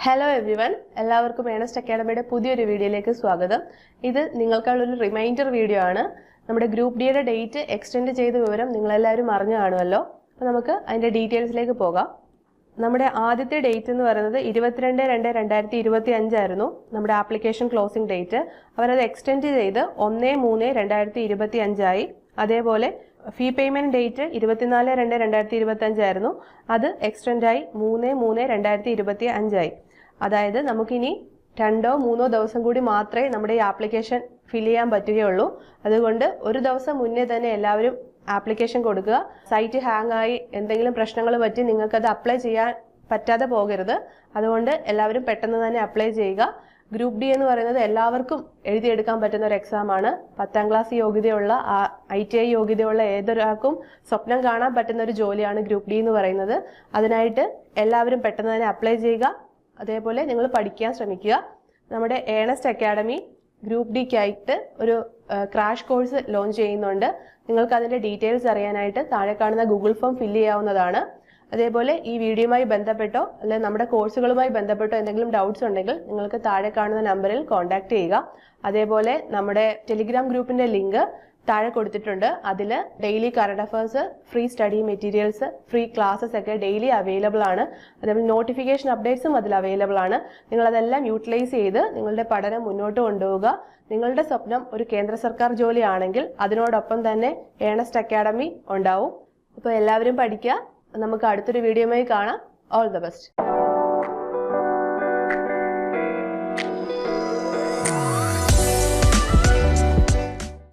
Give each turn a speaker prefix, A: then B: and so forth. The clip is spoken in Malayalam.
A: ഹലോ എവ്രിവൺ, എല്ലാവർക്കും ഏണസ്റ്റ് അക്കാഡമിയുടെ പുതിയൊരു വീഡിയോയിലേക്ക് സ്വാഗതം. ഇത് നിങ്ങൾക്കുള്ളൊരു റിമൈൻഡർ വീഡിയോ ആണ്. നമ്മുടെ ഗ്രൂപ്പ് ഡിയുടെ ഡേറ്റ് എക്സ്റ്റെൻഡ് ചെയ്ത വിവരം നിങ്ങളെല്ലാവരും അറിഞ്ഞു കാണുമല്ലോ. അപ്പോൾ നമുക്ക് അതിൻ്റെ ഡീറ്റെയിൽസിലേക്ക് പോകാം. നമ്മുടെ ആദ്യത്തെ ഡേറ്റ് എന്ന് പറയുന്നത് 22/2/2025 ആയിരുന്നു നമ്മുടെ ആപ്ലിക്കേഷൻ ക്ലോസിംഗ് ഡേറ്റ്. അവരത് എക്സ്റ്റെൻഡ് ചെയ്ത് 1/3/2025 ആയി. അതേപോലെ ഫീ പേയ്മെൻറ്റ് ഡേറ്റ് 24/2/2025 ആയിരുന്നു. അത് എക്സ്റ്റെൻഡായി 3/3/2025 ആയി. അതായത് നമുക്കിനി 2-3 ദിവസം കൂടി മാത്രമേ നമ്മുടെ ഈ ആപ്ലിക്കേഷൻ ഫില്ല് ചെയ്യാൻ പറ്റുകയുള്ളൂ. അതുകൊണ്ട് ഒരു ദിവസം മുന്നേ തന്നെ എല്ലാവരും ആപ്ലിക്കേഷൻ കൊടുക്കുക. സൈറ്റ് ഹാങ് ആയി എന്തെങ്കിലും പ്രശ്നങ്ങൾ പറ്റി നിങ്ങൾക്കത് അപ്ലൈ ചെയ്യാൻ പറ്റാതെ പോകരുത്. അതുകൊണ്ട് എല്ലാവരും പെട്ടെന്ന് തന്നെ അപ്ലൈ ചെയ്യുക. ഗ്രൂപ്പ് ഡി എന്ന് പറയുന്നത് എല്ലാവർക്കും എഴുതിയെടുക്കാൻ പറ്റുന്ന ഒരു എക്സാമാണ്. 10ാം ക്ലാസ് യോഗ്യതയുള്ള ITI യോഗ്യതയുള്ള ഏതൊരാൾക്കും സ്വപ്നം കാണാൻ പറ്റുന്ന ഒരു ജോലിയാണ് ഗ്രൂപ്പ് ഡി എന്ന് പറയുന്നത്. അതിനായിട്ട് എല്ലാവരും പെട്ടെന്ന് തന്നെ അപ്ലൈ ചെയ്യുക. അതേപോലെ നിങ്ങൾ പഠിക്കാൻ ശ്രമിക്കുക. നമ്മുടെ ഏണസ്റ്റ് അക്കാഡമി ഗ്രൂപ്പ് ഡിക്കായിട്ട് ഒരു ക്രാഷ് കോഴ്സ് ലോഞ്ച് ചെയ്യുന്നുണ്ട്. നിങ്ങൾക്ക് അതിൻ്റെ ഡീറ്റെയിൽസ് അറിയാനായിട്ട് താഴെ കാണുന്ന ഗൂഗിൾ ഫോം ഫില്ല് ചെയ്യാവുന്നതാണ്. അതേപോലെ ഈ വീഡിയോയുമായി ബന്ധപ്പെട്ടോ അല്ലെങ്കിൽ നമ്മുടെ കോഴ്സുകളുമായി ബന്ധപ്പെട്ടോ എന്തെങ്കിലും ഡൗട്ട്സ് ഉണ്ടെങ്കിൽ നിങ്ങൾക്ക് താഴെ കാണുന്ന നമ്പറിൽ കോൺടാക്ട് ചെയ്യുക. അതേപോലെ നമ്മുടെ ടെലിഗ്രാം ഗ്രൂപ്പിൻ്റെ ലിങ്ക് താഴെ കൊടുത്തിട്ടുണ്ട്. അതിൽ daily current affairs, free study materials, free classes ഒക്കെ ഡെയിലി അവൈലബിൾ ആണ്. അതേപോലെ നോട്ടിഫിക്കേഷൻ അപ്ഡേറ്റ്സും അതിൽ അവൈലബിൾ ആണ്. നിങ്ങളതെല്ലാം യൂട്ടിലൈസ് ചെയ്ത് നിങ്ങളുടെ പഠനം മുന്നോട്ട് കൊണ്ടുപോവുക. നിങ്ങളുടെ സ്വപ്നം ഒരു കേന്ദ്ര സർക്കാർ ജോലിയാണെങ്കിൽ അതിനോടൊപ്പം തന്നെ ഏണസ്റ്റ് അക്കാഡമി ഉണ്ടാവും. അപ്പോൾ എല്ലാവരും പഠിക്കുക. നമുക്ക് അടുത്തൊരു വീഡിയോയുമായി കാണാം. All the best.